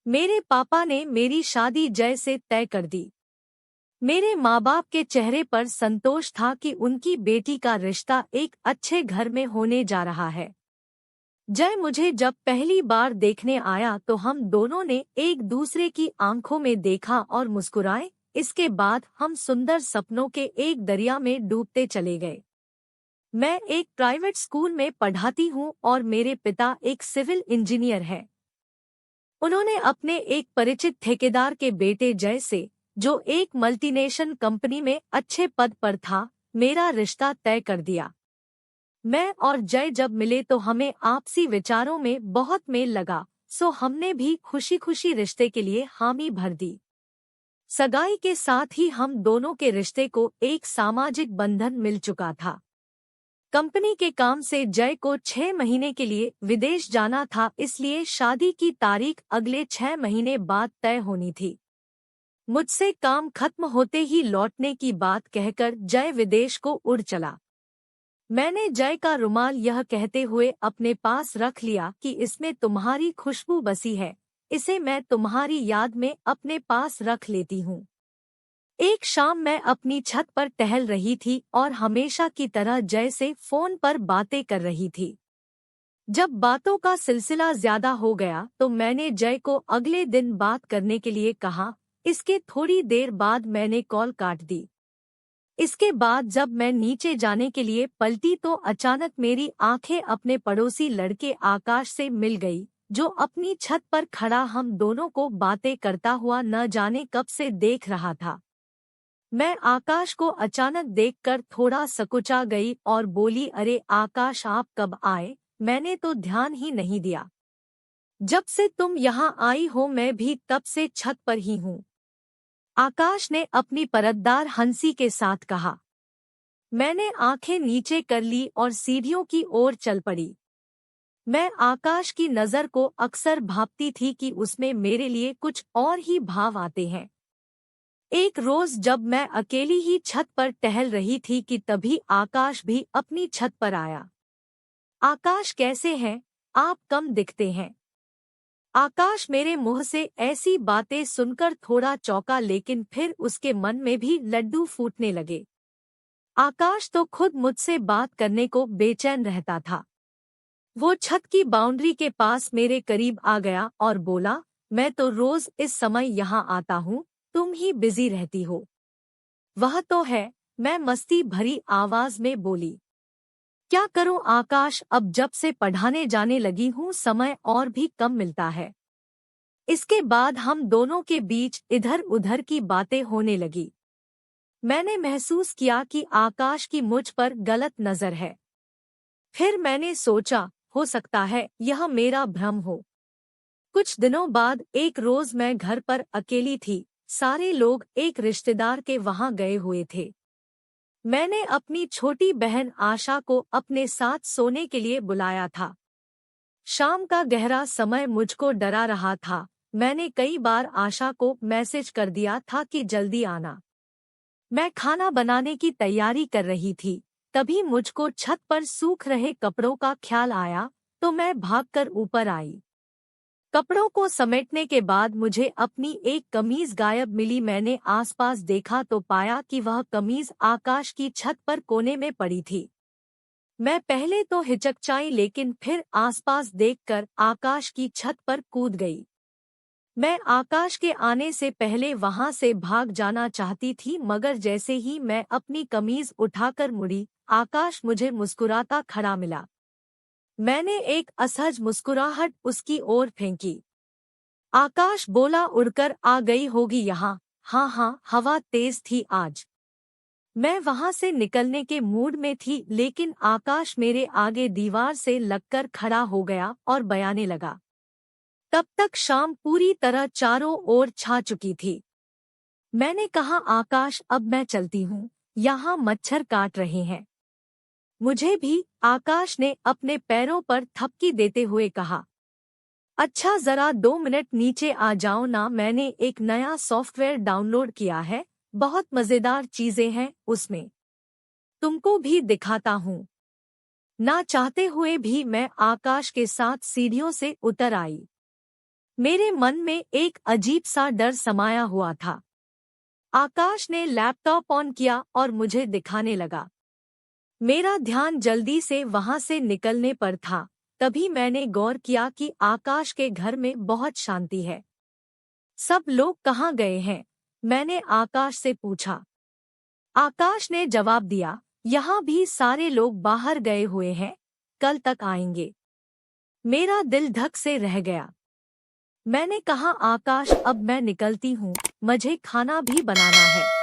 मेरे पापा ने मेरी शादी जय से तय कर दी। मेरे माँ बाप के चेहरे पर संतोष था कि उनकी बेटी का रिश्ता एक अच्छे घर में होने जा रहा है। जय मुझे जब पहली बार देखने आया तो हम दोनों ने एक दूसरे की आंखों में देखा और मुस्कुराए। इसके बाद हम सुंदर सपनों के एक दरिया में डूबते चले गए। मैं एक प्राइवेट स्कूल में पढ़ाती हूँ और मेरे पिता एक सिविल इंजीनियर हैं। उन्होंने अपने एक परिचित ठेकेदार के बेटे जय से, जो एक मल्टीनेशनल कंपनी में अच्छे पद पर था, मेरा रिश्ता तय कर दिया। मैं और जय जब मिले तो हमें आपसी विचारों में बहुत मेल लगा, सो हमने भी खुशी खुशी रिश्ते के लिए हामी भर दी। सगाई के साथ ही हम दोनों के रिश्ते को एक सामाजिक बंधन मिल चुका था। कंपनी के काम से जय को 6 महीने के लिए विदेश जाना था, इसलिए शादी की तारीख अगले 6 महीने बाद तय होनी थी। मुझसे काम खत्म होते ही लौटने की बात कहकर जय विदेश को उड़ चला। मैंने जय का रुमाल यह कहते हुए अपने पास रख लिया कि इसमें तुम्हारी खुशबू बसी है, इसे मैं तुम्हारी याद में अपने पास रख लेती हूँ। एक शाम मैं अपनी छत पर टहल रही थी और हमेशा की तरह जय से फोन पर बातें कर रही थी। जब बातों का सिलसिला ज्यादा हो गया तो मैंने जय को अगले दिन बात करने के लिए कहा। इसके थोड़ी देर बाद मैंने कॉल काट दी। इसके बाद जब मैं नीचे जाने के लिए पलटी तो अचानक मेरी आंखें अपने पड़ोसी लड़के आकाश से मिल गई, जो अपनी छत पर खड़ा हम दोनों को बातें करता हुआ न जाने कब से देख रहा था। मैं आकाश को अचानक देखकर थोड़ा सकुचा गई और बोली, अरे आकाश, आप कब आए? मैंने तो ध्यान ही नहीं दिया। जब से तुम यहाँ आई हो मैं भी तब से छत पर ही हूँ। आकाश ने अपनी परतदार हंसी के साथ कहा। मैंने आंखें नीचे कर ली और सीढ़ियों की ओर चल पड़ी। मैं आकाश की नज़र को अक्सर भांपती थी कि उसमें मेरे लिए कुछ और ही भाव आते हैं। एक रोज जब मैं अकेली ही छत पर टहल रही थी कि तभी आकाश भी अपनी छत पर आया। आकाश, कैसे हैं आप? कम दिखते हैं। आकाश मेरे मुंह से ऐसी बातें सुनकर थोड़ा चौंका, लेकिन फिर उसके मन में भी लड्डू फूटने लगे। आकाश तो खुद मुझसे बात करने को बेचैन रहता था। वो छत की बाउंड्री के पास मेरे करीब आ गया और बोला, मैं तो रोज इस समय यहाँ आता हूँ, तुम ही बिजी रहती हो। वह तो है, मैं मस्ती भरी आवाज में बोली। क्या करूं आकाश, अब जब से पढ़ाने जाने लगी हूं समय और भी कम मिलता है। इसके बाद हम दोनों के बीच इधर उधर की बातें होने लगी। मैंने महसूस किया कि आकाश की मुझ पर गलत नजर है। फिर मैंने सोचा, हो सकता है यह मेरा भ्रम हो। कुछ दिनों बाद एक रोज मैं घर पर अकेली थी। सारे लोग एक रिश्तेदार के वहां गए हुए थे। मैंने अपनी छोटी बहन आशा को अपने साथ सोने के लिए बुलाया था। शाम का गहरा समय मुझको डरा रहा था। मैंने कई बार आशा को मैसेज कर दिया था कि जल्दी आना। मैं खाना बनाने की तैयारी कर रही थी, तभी मुझको छत पर सूख रहे कपड़ों का ख्याल आया, तो मैं भागकर ऊपर आई। कपड़ों को समेटने के बाद मुझे अपनी एक कमीज गायब मिली। मैंने आसपास देखा तो पाया कि वह कमीज आकाश की छत पर कोने में पड़ी थी। मैं पहले तो हिचकचाई, लेकिन फिर आसपास देखकर आकाश की छत पर कूद गई। मैं आकाश के आने से पहले वहां से भाग जाना चाहती थी, मगर जैसे ही मैं अपनी कमीज उठाकर मुड़ी, आकाश मुझे मुस्कुराता खड़ा मिला। मैंने एक असहज मुस्कुराहट उसकी ओर फेंकी। आकाश बोला, उड़कर आ गई होगी यहाँ। हाँ हाँ, हवा तेज थी आज। मैं वहां से निकलने के मूड में थी, लेकिन आकाश मेरे आगे दीवार से लगकर खड़ा हो गया और बयाने लगा। तब तक शाम पूरी तरह चारों ओर छा चुकी थी। मैंने कहा, आकाश अब मैं चलती हूँ, यहाँ मच्छर काट रहे हैं। मुझे भी, आकाश ने अपने पैरों पर थपकी देते हुए कहा। अच्छा, जरा 2 मिनट नीचे आ जाओ ना, मैंने एक नया सॉफ्टवेयर डाउनलोड किया है, बहुत मजेदार चीजें हैं उसमें, तुमको भी दिखाता हूँ। ना चाहते हुए भी मैं आकाश के साथ सीढ़ियों से उतर आई। मेरे मन में एक अजीब सा डर समाया हुआ था। आकाश ने लैपटॉप ऑन किया और मुझे दिखाने लगा। मेरा ध्यान जल्दी से वहां से निकलने पर था, तभी मैंने गौर किया कि आकाश के घर में बहुत शांति है। सब लोग कहाँ गए हैं? मैंने आकाश से पूछा। आकाश ने जवाब दिया, यहाँ भी सारे लोग बाहर गए हुए हैं, कल तक आएंगे। मेरा दिल धक से रह गया। मैंने कहा, आकाश अब मैं निकलती हूँ, मुझे खाना भी बनाना है।